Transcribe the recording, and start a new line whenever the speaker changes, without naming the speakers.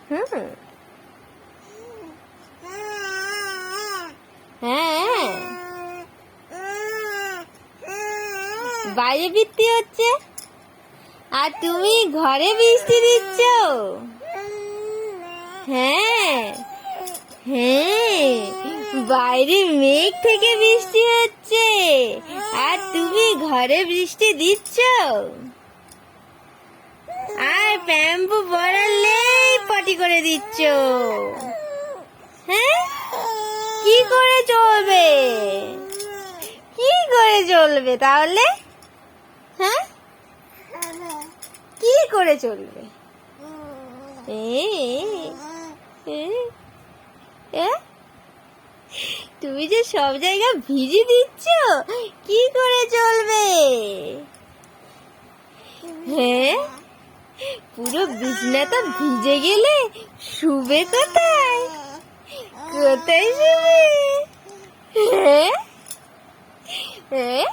হুম। হ্যাঁ, বাইরে বৃষ্টি হচ্ছে আর তুমি ঘরে বৃষ্টি দিচ্ছ। হ্যাঁ হ্যাঁ, বাইরে মেঘ থেকে বৃষ্টি হচ্ছে আর তুমি ঘরে বৃষ্টি দিচ্ছ। আর প্যাম্পু বড়ালেই পটি করে দিচ্ছ। হ্যাঁ, কি করে চলবে? কি করে চলবে তাহলে? হ্যাঁ, কি করে চলবে? তুমি যে সব জায়গায় ভিজে দিচ্ছ, কি করে চলবে? হ্যাঁ, পুরো বিছনাটা ভিজে গেলে শুবে কোথায়? কোথায় শুবে? হ্যাঁ হ্যাঁ।